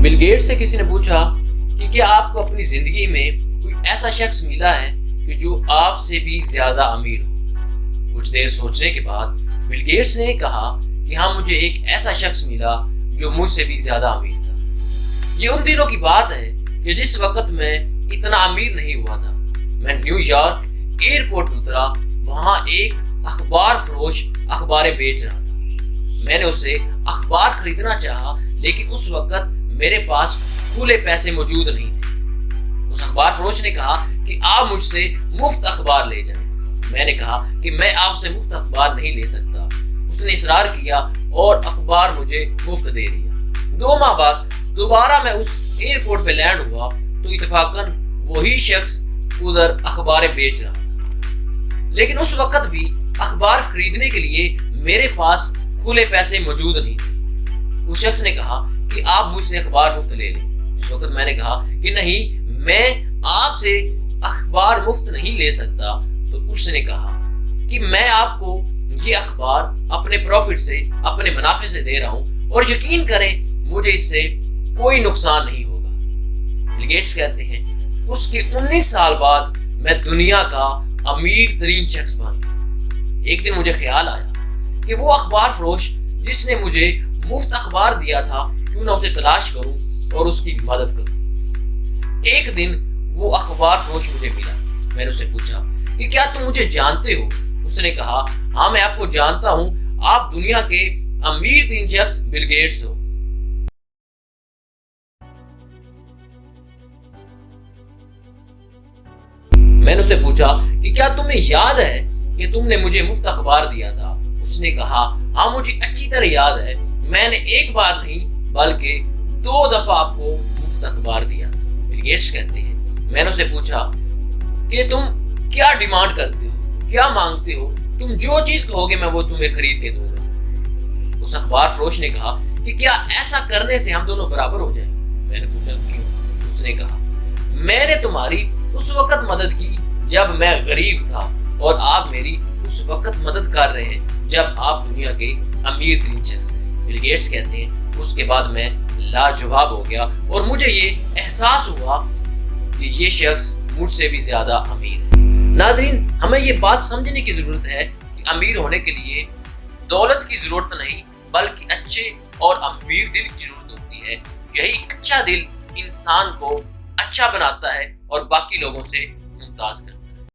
Bill Gates سے کسی نے پوچھا کہ کیا آپ کو اپنی زندگی میں کوئی ایسا شخص ملا ہے کہ جو آپ سے بھی زیادہ امیر ہو؟ کچھ دیر سوچنے کے بعد بل گیٹس نے کہا کہ ہاں، مجھے ایک ایسا شخص ملا جو مجھ سے بھی زیادہ امیر تھا۔ یہ ان دنوں کی بات ہے کہ جس وقت میں اتنا امیر نہیں ہوا تھا۔ میں نیو یارک ایئرپورٹ اترا، وہاں ایک اخبار فروش اخباریں بیچ رہا تھا۔ میں نے اس سے اخبار خریدنا چاہا، لیکن اس وقت میرے پاس کھلے پیسے موجود نہیں تھے۔ اس اخبار فروش نے کہا کہ آپ مجھ سے مفت اخبار لے جائیں۔ میں نے کہا کہ میں آپ سے مفت اخبار نہیں لے سکتا۔ اس نے اصرار کیا اور اخبار مجھے مفت دے دیا۔ 2 ماہ بعد دوبارہ میں اس ایئرپورٹ پہ لینڈ ہوا تو اتفاقاً وہی شخص ادھر اخباریں بیچ رہا تھا، لیکن اس وقت بھی اخبار خریدنے کے لیے میرے پاس کھلے پیسے موجود نہیں تھے۔ اس شخص نے کہا کہ آپ مجھ سے اخبار مفت لے لیں۔ اس وقت میں نے کہا کہ نہیں، میں آپ سے اخبار مفت نہیں لے سکتا۔ تو اس نے کہا کہ میں آپ کو یہ اخبار اپنے پروفٹ سے، اپنے منافع سے دے رہا ہوں، اور یقین کریں مجھے اس سے کوئی نقصان نہیں ہوگا۔ بل گیٹس کہتے ہیں اس کے 19 سال بعد میں دنیا کا امیر ترین شخص بن گیا۔ ایک دن مجھے خیال آیا کہ وہ اخبار فروش جس نے مجھے مفت اخبار دیا تھا، کیوں نہ اسے تلاش کروں اور اس کی مدد کروں۔ ایک دن وہ اخبار فروش مجھے ملا۔ میں نے اسے پوچھا کہ کیا تم مجھے جانتے ہو؟ اس نے کہا ہاں، میں آپ کو جانتا ہوں، آپ دنیا کے امیر ترین شخص بل گیٹس ہو۔ میں نے اسے پوچھا کہ کیا تمہیں یاد ہے کہ تم نے مجھے مفت اخبار دیا تھا؟ اس نے کہا ہاں، مجھے اچھی طرح یاد ہے، میں نے ایک بار نہیں بلکہ 2 دفعہ آپ کو مفت اخبار دیا تھا۔ بل گیٹس کہتے ہیں میں نے اسے پوچھا کہ تم کیا ڈیمانڈ کرتے ہو، کیا مانگتے ہو؟ تم جو چیز کہو گے میں وہ تمہیں خرید کے دوں گا۔ اس اخبار فروش نے کہا کہ کیا ایسا کرنے سے ہم دونوں برابر ہو جائیں گے؟ میں نے پوچھا کیوں؟ اس نے کہا میں نے تمہاری اس وقت مدد کی جب میں غریب تھا، اور آپ میری اس وقت مدد کر رہے ہیں جب آپ دنیا کے امیر ترین شخص ہیں۔ بل گیٹس کہتے ہیں اس کے بعد میں لاجواب ہو گیا، اور مجھے یہ احساس ہوا کہ یہ شخص مجھ سے بھی زیادہ امیر ہے۔ ناظرین، ہمیں یہ بات سمجھنے کی ضرورت ہے کہ امیر ہونے کے لیے دولت کی ضرورت نہیں بلکہ اچھے اور امیر دل کی ضرورت ہوتی ہے۔ یہی اچھا دل انسان کو اچھا بناتا ہے اور باقی لوگوں سے ممتاز کرتا ہے۔